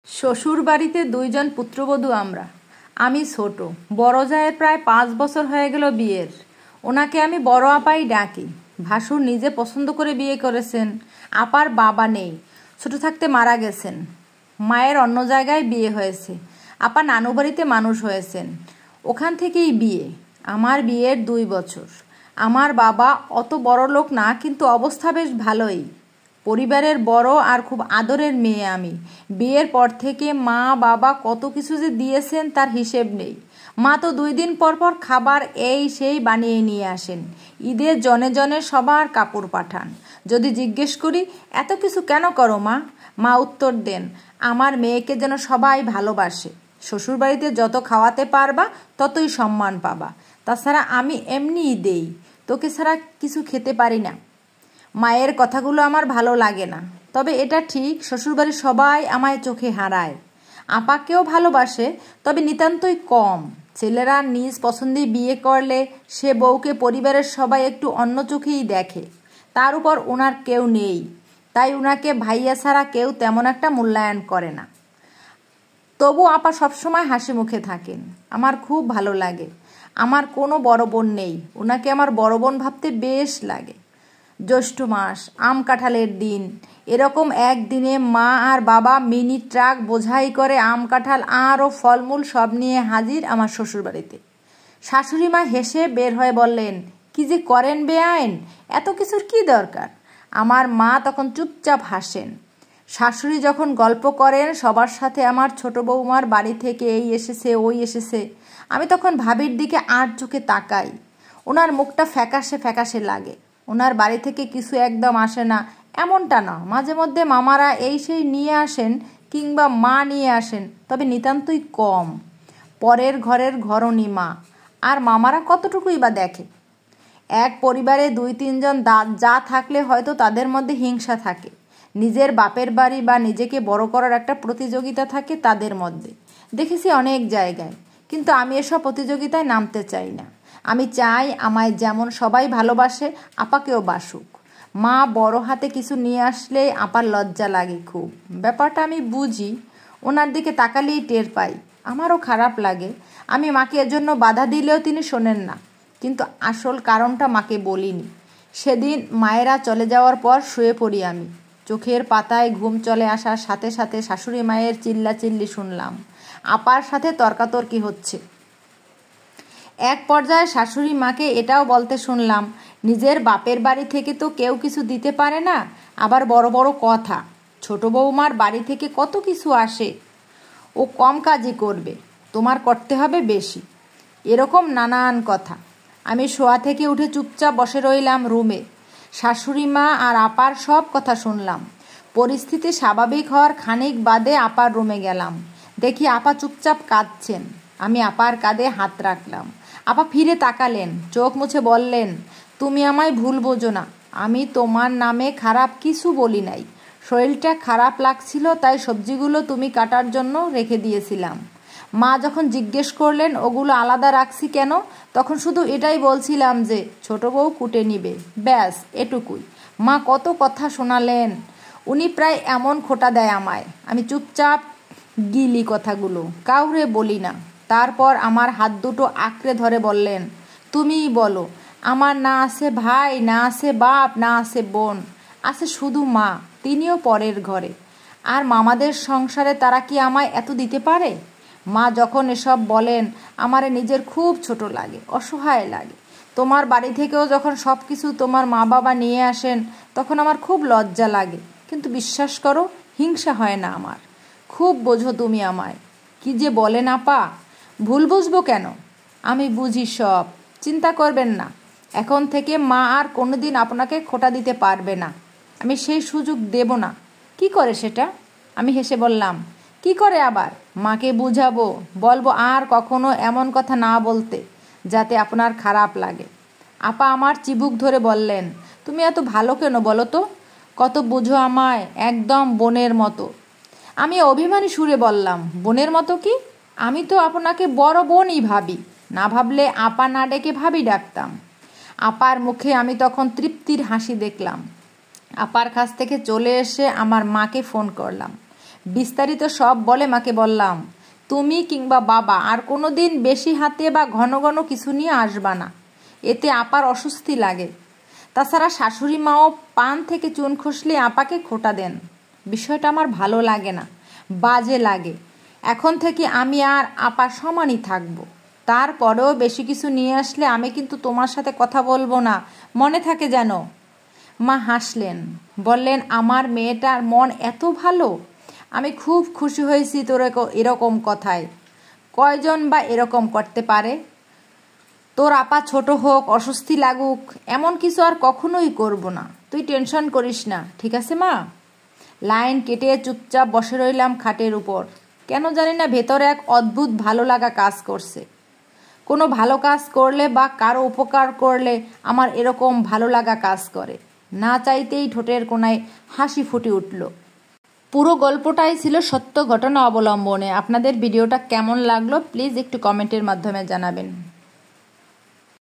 শ্বশুর বাড়িতে দুইজন পুত্রবধূ আমরা। আমি ছোট, বড় জায়ের প্রায় 5 বছর হয়ে গেল বিয়ের। ওনাকে আমি বড় আপাই ডাকি। ভাসুর নিজে পছন্দ করে বিয়ে করেছেন। আপার বাবা নেই, ছোট থাকতে মারা গেছেন। মায়ের অন্য জায়গায় বিয়ে হয়েছে। আপা নানু বাড়িতে মানুষ হয়েছেন, ওখান থেকেই বিয়ে। আমার বিয়ের 2 বছর। আমার বাবা অত বড় লোক না, কিন্তু অবস্থা বেশ ভালোই। পরিবারের বড় আর খুব আদরের মেয়ে আমি। বিয়ের পর থেকে মা বাবা কত কিছু যে দিয়েছেন তার হিসেব নেই। মা তো 2 দিন পর পর খাবার এই সেই বানিয়ে নিয়ে আসেন। ঈদের জনে জনে সবার কাপড় পাঠান। যদি জিজ্ঞেস করি, এত কিছু কেন করো মা? মা উত্তর দেন, আমার মেয়েকে যেন সবাই ভালোবাসে। শ্বশুরবাড়িতে যত খাওয়াতে পারবা ততই সম্মান পাবা। তাছাড়া আমি এমনিই দেই, তোকে ছাড়া কিছু খেতে পারি না। মায়ের কথাগুলো আমার ভালো লাগে না, তবে এটা ঠিক, শ্বশুরবাড়ির সবাই আমায় চোখে হারায়। আপাকেও ভালোবাসে, তবে নিতান্তই কম। ছেলেরা নিজ পছন্দে বিয়ে করলে সে বউকে পরিবারের সবাই একটু অন্য চোখেই দেখে। তার উপর ওনার কেউ নেই, তাই ওনাকে ভাইয়া ছাড়া কেউ তেমন একটা মূল্যায়ন করে না। তবু আপা সবসময় হাসি মুখে থাকেন, আমার খুব ভালো লাগে। আমার কোনো বড় বোন নেই, ওনাকে আমার বড় বোন ভাবতে বেশ লাগে। জ্যৈষ্ঠ মাস, আম কাঁঠালের দিন। এরকম একদিনে মা আর বাবা মিনি ট্রাক বোঝাই করে আম কাঁঠাল আরও ফলমূল সব নিয়ে হাজির আমার শ্বশুরবাড়িতে। শাশুড়ি মা হেসে বের হয়ে বললেন, কি যে করেন বেআইন, এত কিছুর কি দরকার? আমার মা তখন চুপচাপ হাসেন। শাশুড়ি যখন গল্প করেন সবার সাথে আমার ছোট বৌমার বাড়ি থেকে এই এসেছে ওই এসেছে, আমি তখন ভাবির দিকে আর চোখে তাকাই। ওনার মুখটা ফ্যাকাশে ফ্যাকাশে লাগে। ওনার বাড়ি থেকে কিছু একদম আসে না এমনটা না, মাঝে মধ্যে মামারা এই সেই নিয়ে আসেন, কিংবা মা নিয়ে আসেন, তবে নিতান্তই কম। পরের ঘরের ঘরণী মা আর মামারা কতটুকুই বা দেখে। এক পরিবারে 2-3 জন যা থাকলে হয়তো তাদের মধ্যে হিংসা থাকে। নিজের বাপের বাড়ি বা নিজেকে বড় করার একটা প্রতিযোগিতা থাকে তাদের মধ্যে, দেখেছি অনেক জায়গায়। কিন্তু আমি এসব প্রতিযোগিতায় নামতে চাই না। আমি চাই আমায় যেমন সবাই ভালোবাসে, আপাকেও বাসুক। মা বড় হাতে কিছু নিয়ে আসলে আপার লজ্জা লাগে খুব। ব্যাপারটা আমি বুঝি, ওনার দিকে তাকালেই টের পাই। আমারও খারাপ লাগে। আমি মাকে এজন্য বাধা দিলেও তিনি শোনেন না, কিন্তু আসল কারণটা মাকে বলিনি। সেদিন মায়েরা চলে যাওয়ার পর শুয়ে পড়ি আমি। চোখের পাতায় ঘুম চলে আসার সাথে সাথে শাশুড়ি মায়ের চিল্লাচিল্লি শুনলাম। আপার সাথে তর্কাতর্কি হচ্ছে। এক পর্যায়ে শাশুড়ি মাকে এটাও বলতে শুনলাম, নিজের বাপের বাড়ি থেকে তো কেউ কিছু দিতে পারে না, আবার বড় বড় কথা। ছোট বৌমার বাড়ি থেকে কত কিছু আসে, ও কম কাজই করবে, তোমার করতে হবে বেশি। এরকম নানান কথা। আমি শোয়া থেকে উঠে চুপচাপ বসে রইলাম রুমে। শাশুড়ি মা আর আপার সব কথা শুনলাম। পরিস্থিতি স্বাভাবিক হওয়ার খানিক বাদে আপার রুমে গেলাম। দেখি আপা চুপচাপ কাঁদছেন। আমি আপার কাঁধে হাত রাখলাম। আপা ফিরে তাকালেন, চোখ মুছে বললেন, তুমি আমায় ভুল বোঝো না, আমি তোমার নামে খারাপ কিছু বলি নাই। শরীরটা খারাপ লাগছিল, তাই সবজিগুলো তুমি কাটার জন্য রেখে দিয়েছিলাম। মা যখন জিজ্ঞেস করলেন ওগুলো আলাদা রাখছি কেন, তখন শুধু এটাই বলছিলাম যে ছোট বউ কুটে নিবে, ব্যাস এটুকুই। মা কত কথা শোনালেন, উনি প্রায় এমন খোঁটা দেয় আমায়। আমি চুপচাপ গিলি কথাগুলো, কাউরে বলি না। তারপর আমার হাত দুটো আঁকড়ে ধরে বললেন, তুমিই বলো, আমার না আছে ভাই, না আছে বাপ, না আছে বোন, আছে শুধু মা, তিনিও পরের ঘরে। আর মামাদের সংসারে তারা কি আমায় এত দিতে পারে? মা যখন এসব বলেন আমারে নিজের খুব ছোট লাগে, অসহায় লাগে। তোমার বাড়ি থেকেও যখন সব কিছু তোমার মা বাবা নিয়ে আসেন তখন আমার খুব লজ্জা লাগে, কিন্তু বিশ্বাস করো হিংসা হয় না আমার। খুব বোঝো তুমি আমায়। কি যে বলেন আপা, ভুল বুঝবো কেন? আমি বুঝি সব, চিন্তা করবেন না। এখন থেকে মা আর কোনোদিন আপনাকে খোঁটা দিতে পারবে না, আমি সেই সুযোগ দেব না। কি করে সেটা? আমি হেসে বললাম, কি করে আবার? মাকে বুঝাবো, বলবো আর কখনো এমন কথা না বলতে, যাতে আপনার খারাপ লাগে। আপা আমার চিবুক ধরে বললেন, তুমি এত ভালো কেন বলো তো? কত বুঝো আমায়, একদম বোনের মতো। আমি অভিমানী সুরে বললাম, বোনের মতো কি? আমি তো আপনাকে বড় বোনই ভাবি, না ভাবলে আপা না ডেকে ভাবি ডাকতাম। আপার মুখে আমি তখন তৃপ্তির হাসি দেখলাম। আপার কাছ থেকে চলে এসে আমার মাকে ফোন করলাম। বিস্তারিত সব বলে মাকে বললাম, তুমি কিংবা বাবা আর কোনো দিন বেশি হাতে বা ঘন ঘন কিছু নিয়ে আসবা না, এতে আপার অস্বস্তি লাগে। তাছাড়া শাশুড়ি মাও পান থেকে চুন খসলে আপাকে খোঁটা দেন। বিষয়টা আমার ভালো লাগে না, বাজে লাগে। এখন থেকে আমি আর আপার সমানই থাকবো। তারপরেও বেশি কিছু নিয়ে আসলে আমি কিন্তু তোমার সাথে কথা বলবো না, মনে থাকে যেন। মা হাসলেন, বললেন, আমার মেয়েটার মন এত ভালো, আমি খুব খুশি হয়েছি তোর এরকম কথায়। কয়জন বা এরকম করতে পারে? তোর আপা ছোট হোক, অস্বস্তি লাগুক, এমন কিছু আর কখনোই করব না। তুই টেনশন করিস না, ঠিক আছে মা? লাইন কেটে চুপচাপ বসে রইলাম খাটের উপর। কেন জানি না ভেতরে এক অদ্ভুত ভালো লাগা কাজ করছে। কোনো ভালো কাজ করলে বা কারো উপকার করলে আমার এরকম ভালো লাগা কাজ করে। না চাইতেই ঠোঁটের কোণায় হাসি ফুটে উঠল। পুরো গল্পটাই ছিল সত্য ঘটনা অবলম্বনে। আপনাদের ভিডিওটা কেমন লাগলো প্লিজ একটু কমেন্টের মাধ্যমে জানাবেন।